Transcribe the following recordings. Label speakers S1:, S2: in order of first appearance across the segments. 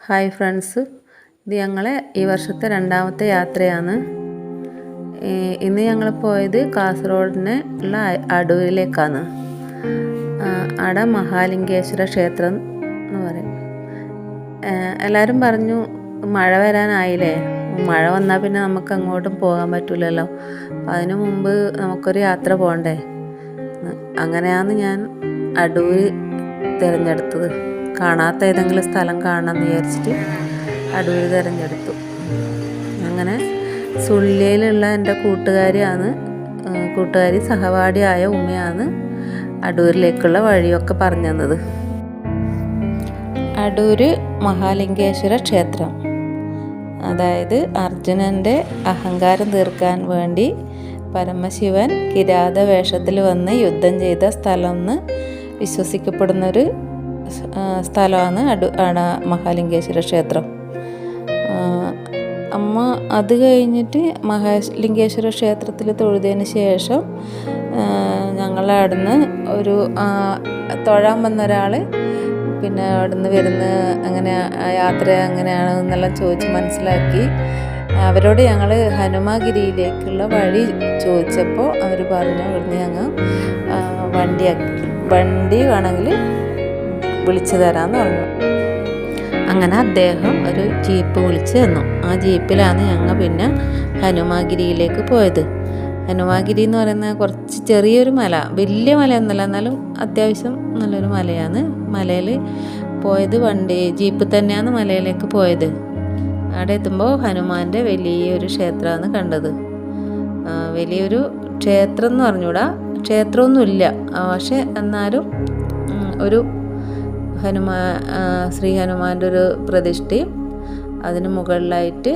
S1: Hi friends, ഇത് ഞങ്ങളെ ഈ വർഷത്തെ രണ്ടാമത്തെ യാത്രയാണ്. ഇന്ന് ഞങ്ങൾ പോയത് കാസർഗോഡിന് ഉള്ള അടൂരിലേക്കാണ്. അവിടെ മഹാലിംഗേശ്വര ക്ഷേത്രം എന്ന് പറയും. എല്ലാവരും പറഞ്ഞു മഴ വരാനായില്ലേ, മഴ വന്നാൽ പിന്നെ നമുക്ക് അങ്ങോട്ടും പോകാൻ പറ്റില്ലല്ലോ, അപ്പം അതിനു മുമ്പ് നമുക്കൊരു യാത്ര പോകണ്ടേ. അങ്ങനെയാണ് ഞാൻ അടൂർ തിരഞ്ഞെടുത്തത്. കാണാത്ത ഏതെങ്കിലും സ്ഥലം കാണണമെന്ന് വിചാരിച്ചിട്ട് അടൂർ തിരഞ്ഞെടുത്തു. അങ്ങനെ സുള്ളിയിലുള്ള എൻ്റെ കൂട്ടുകാരി സഹപാഠിയായ ഉമ്മയാണ് അടൂരിലേക്കുള്ള വഴിയൊക്കെ പറഞ്ഞു തന്നത്. അടൂർ മഹാലിംഗേശ്വര ക്ഷേത്രം, അതായത് അർജുനൻ്റെ അഹങ്കാരം തീർക്കാൻ വേണ്ടി പരമശിവൻ കിരാത വേഷത്തിൽ വന്ന് യുദ്ധം ചെയ്ത സ്ഥലം എന്ന് വിശ്വസിക്കപ്പെടുന്നൊരു സ്ഥലമാണ് മഹാലിംഗേശ്വര ക്ഷേത്രം. അമ്മ അത് കഴിഞ്ഞിട്ട് മഹാലിംഗേശ്വര ക്ഷേത്രത്തിൽ തൊഴുതിയതിന് ശേഷം ഞങ്ങളെ അവിടുന്ന് ഒരു തൊഴാൻ വന്ന ഒരാൾ പിന്നെ അവിടുന്ന് വരുന്ന അങ്ങനെ യാത്ര എങ്ങനെയാണ് എന്നെല്ലാം ചോദിച്ച് മനസ്സിലാക്കി. അവരോട് ഞങ്ങൾ ഹനുമാഗിരിയിലേക്കുള്ള വഴി ചോദിച്ചപ്പോൾ അവർ പറഞ്ഞു ഇവിടുന്ന് ഞങ്ങൾ വണ്ടി വേണമെങ്കിൽ വിളിച്ചു തരാമെന്ന് പറഞ്ഞു. അങ്ങനെ അദ്ദേഹം ഒരു ജീപ്പ് വിളിച്ച് തന്നു. ആ ജീപ്പിലാണ് ഞങ്ങൾ പിന്നെ ഹനുമാഗിരിയിലേക്ക് പോയത്. ഹനുമാഗിരി എന്ന് പറയുന്നത് കുറച്ച് ചെറിയൊരു മല, വലിയ മലയൊന്നുമല്ല, എന്നാലും അത്യാവശ്യം നല്ലൊരു മലയാണ്. മലയിൽ പോയത് ജീപ്പ് തന്നെയാണ് മലയിലേക്ക് പോയത്. അവിടെ എത്തുമ്പോൾ ഹനുമാൻ്റെ വലിയൊരു ക്ഷേത്രമാണ് കണ്ടത്. വലിയൊരു ക്ഷേത്രം എന്ന് പറഞ്ഞുകൂടാ, ക്ഷേത്രമൊന്നുമില്ല, പക്ഷെ എന്നാലും ഒരു ശ്രീ ഹനുമാൻ്റെ ഒരു പ്രതിഷ്ഠയും അതിന് മുകളിലായിട്ട്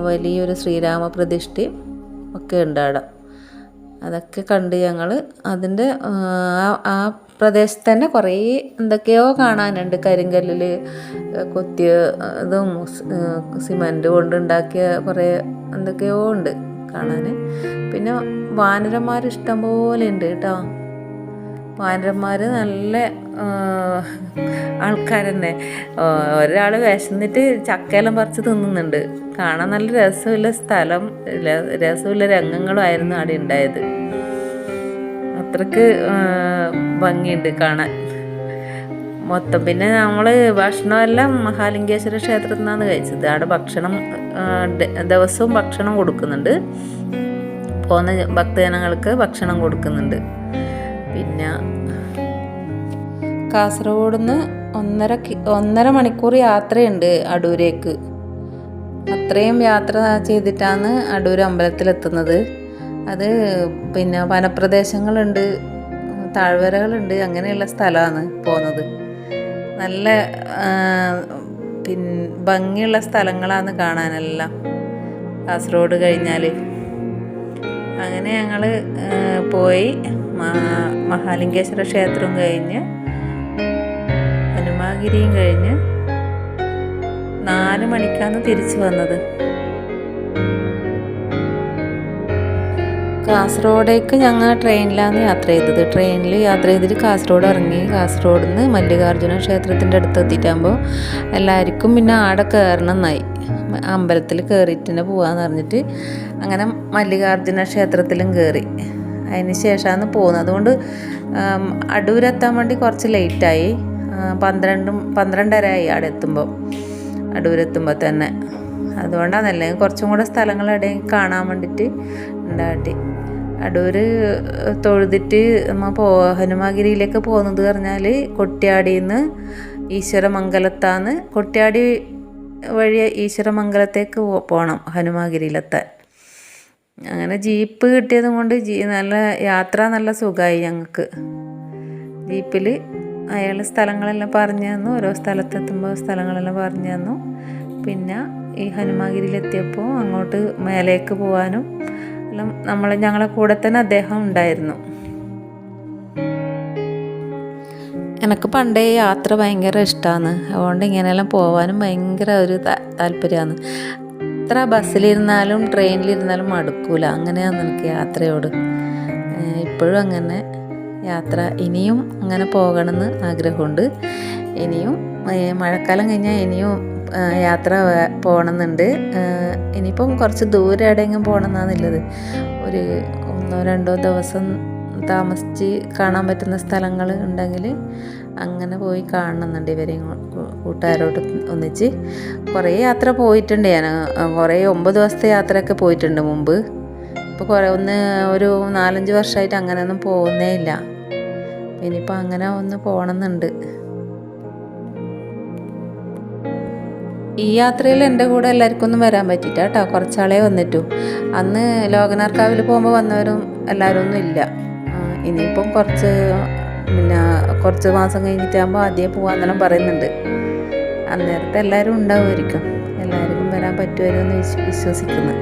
S1: വലിയൊരു ശ്രീരാമ പ്രതിഷ്ഠയും ഒക്കെ ഉണ്ട് അവിടെ. അതൊക്കെ കണ്ട് ഞങ്ങൾ അതിൻ്റെ ആ പ്രദേശത്ത് തന്നെ കുറേ എന്തൊക്കെയോ കാണാനുണ്ട്. കരിങ്കല്ലിൽ കൊത്തിയ ഇതും സിമൻറ്റ് കൊണ്ടുണ്ടാക്കിയ കുറേ എന്തൊക്കെയോ ഉണ്ട് കാണാൻ. പിന്നെ വാനരന്മാർ ഇഷ്ടം പോലെ ഉണ്ട് കേട്ടോ. വാനരന്മാർ നല്ല ആൾക്കാർ തന്നെ. ഒരാൾ വിശന്നിട്ട് ചക്കയെല്ലാം പറിച്ച് തിന്നുന്നുണ്ട്. കാണാൻ നല്ല രസമുള്ള രംഗങ്ങളുമായിരുന്നു അവിടെ ഉണ്ടായത്. അത്രക്ക് ഭംഗിയുണ്ട് കാണാൻ മൊത്തം. പിന്നെ നമ്മൾ ഭക്ഷണമെല്ലാം മഹാലിംഗേശ്വര ക്ഷേത്രത്തിൽ നിന്നാണ് കഴിച്ചത്. അവിടെ ഭക്ഷണം ദിവസവും ഭക്ഷണം കൊടുക്കുന്നുണ്ട്, പോകുന്ന ഭക്തജനങ്ങൾക്ക് ഭക്ഷണം കൊടുക്കുന്നുണ്ട്. പിന്നെ കാസർഗോഡ് നിന്ന് 1.5 മണിക്കൂർ യാത്രയുണ്ട് അടൂരേക്ക്. അത്രയും യാത്ര ചെയ്തിട്ടാണ് അടൂർ അമ്പലത്തിലെത്തുന്നത്. അത് പിന്നെ വനപ്രദേശങ്ങളുണ്ട്, താഴ്വരകളുണ്ട്, അങ്ങനെയുള്ള സ്ഥലമാണ് പോകുന്നത്. നല്ല ഭംഗിയുള്ള സ്ഥലങ്ങളാണ് കാണാനെല്ലാം കാസർഗോഡ് കഴിഞ്ഞാൽ. അങ്ങനെ ഞങ്ങൾ പോയി മഹാലിംഗേശ്വര ക്ഷേത്രവും കഴിഞ്ഞ് ഹനുമാഗിരിയും കഴിഞ്ഞ് 4 മണിക്കാണ് തിരിച്ചു വന്നത്. കാസർഗോഡേക്ക് ഞങ്ങൾ ട്രെയിനിലാണ് യാത്ര ചെയ്തത്. ട്രെയിനിൽ യാത്ര ചെയ്തിട്ട് കാസർഗോഡ് ഇറങ്ങി. കാസർഗോഡ് നിന്ന് മല്ലികാർജുന ക്ഷേത്രത്തിൻ്റെ അടുത്ത് എത്തിയിട്ടാകുമ്പോൾ എല്ലാവർക്കും പിന്നെ ആടെ കയറണം എന്നായി. അമ്പലത്തിൽ കയറിയിട്ട് തന്നെ പോകാമെന്ന് പറഞ്ഞിട്ട് അങ്ങനെ മല്ലികാർജുന ക്ഷേത്രത്തിലും കയറി. അതിന് ശേഷമാണ് പോകുന്നത്. അതുകൊണ്ട് അടൂരെത്താൻ വേണ്ടി കുറച്ച് ലേറ്റായി. 12:30 ആയി അവിടെ എത്തുമ്പോൾ, അടൂരെത്തുമ്പോൾ തന്നെ. അതുകൊണ്ടാണ്, അല്ലെങ്കിൽ കുറച്ചും കൂടെ സ്ഥലങ്ങൾ എവിടെയും കാണാൻ വേണ്ടിയിട്ട് ഉണ്ടാകട്ടെ. അടൂർ തൊഴുതിട്ട് ഹനുമാഗിരിയിലേക്ക് പോകുന്നത് പറഞ്ഞാൽ കൊട്ടിയാടിയിൽ നിന്ന് ഈശ്വരമംഗലത്താണ്. കൊട്ടിയാടി വഴി ഈശ്വരമംഗലത്തേക്ക് പോകണം ഹനുമാഗിരിയിലെത്താൻ. അങ്ങനെ ജീപ്പ് കിട്ടിയത് കൊണ്ട് നല്ല സുഖമായി ഞങ്ങൾക്ക്. ജീപ്പിൽ അയാൾ സ്ഥലങ്ങളെല്ലാം പറഞ്ഞു തന്നു, ഓരോ സ്ഥലത്തെത്തുമ്പോൾ സ്ഥലങ്ങളെല്ലാം പറഞ്ഞു തന്നു. പിന്നെ ഈ ഹനുമാഗിരിയിലെത്തിയപ്പോൾ അങ്ങോട്ട് മേലേക്ക് പോകാനും എല്ലാം ഞങ്ങളെ കൂടെ തന്നെ അദ്ദേഹം ഉണ്ടായിരുന്നു. എനിക്ക് പണ്ടേ യാത്ര ഭയങ്കര ഇഷ്ടമാണ്. അതുകൊണ്ട് ഇങ്ങനെയെല്ലാം പോകാനും ഭയങ്കര ഒരു താല്പര്യമാണ്. എത്ര ബസ്സിലിരുന്നാലും ട്രെയിനിലിരുന്നാലും മടുക്കൂല. അങ്ങനെയാണ് എനിക്ക് യാത്രയോട്. ഇപ്പോഴും അങ്ങനെ യാത്ര ഇനിയും അങ്ങനെ പോകണമെന്ന് ആഗ്രഹമുണ്ട്. ഇനിയും മഴക്കാലം കഴിഞ്ഞാൽ ഇനിയും യാത്ര പോകണമെന്നുണ്ട്. ഇനിയിപ്പം കുറച്ച് ദൂരെ എവിടെയെങ്കിലും പോകണമെന്നാണുള്ളത്. ഒരു 1-2 ദിവസം താമസിച്ച് കാണാൻ പറ്റുന്ന സ്ഥലങ്ങൾ ഉണ്ടെങ്കിൽ അങ്ങനെ പോയി കാണണമെന്നുണ്ട്. ഇവരെയും കൂട്ടുകാരോട് ഒന്നിച്ച് കുറേ യാത്ര പോയിട്ടുണ്ട് ഞാൻ. കുറേ 9 ദിവസത്തെ യാത്രയൊക്കെ പോയിട്ടുണ്ട് മുമ്പ്. ഇപ്പോൾ ഒരു 4-5 വർഷമായിട്ട് അങ്ങനെയൊന്നും പോകുന്നേ ഇല്ല. ഇനിയിപ്പോൾ അങ്ങനെ ഒന്ന് പോകണമെന്നുണ്ട്. ഈ യാത്രയിൽ എൻ്റെ കൂടെ എല്ലാവർക്കും ഒന്നും വരാൻ പറ്റിയില്ല കേട്ടോ. കുറച്ചാളേ വന്നിട്ടു. അന്ന് ലോകനാർക്കാവിൽ പോകുമ്പോൾ വന്നവരും എല്ലാവരും ഒന്നും ഇല്ല. ഇനിയിപ്പം കുറച്ച് മാസം കഴിഞ്ഞിട്ടാകുമ്പോൾ ആദ്യം പോകാമെന്നെല്ലാം പറയുന്നുണ്ട്. അന്നേരത്തെ എല്ലാവരും ഉണ്ടാവുമായിരിക്കും. എല്ലാവർക്കും വരാൻ പറ്റുമായിരുമെന്ന് വിശ്വസിക്കുന്നു.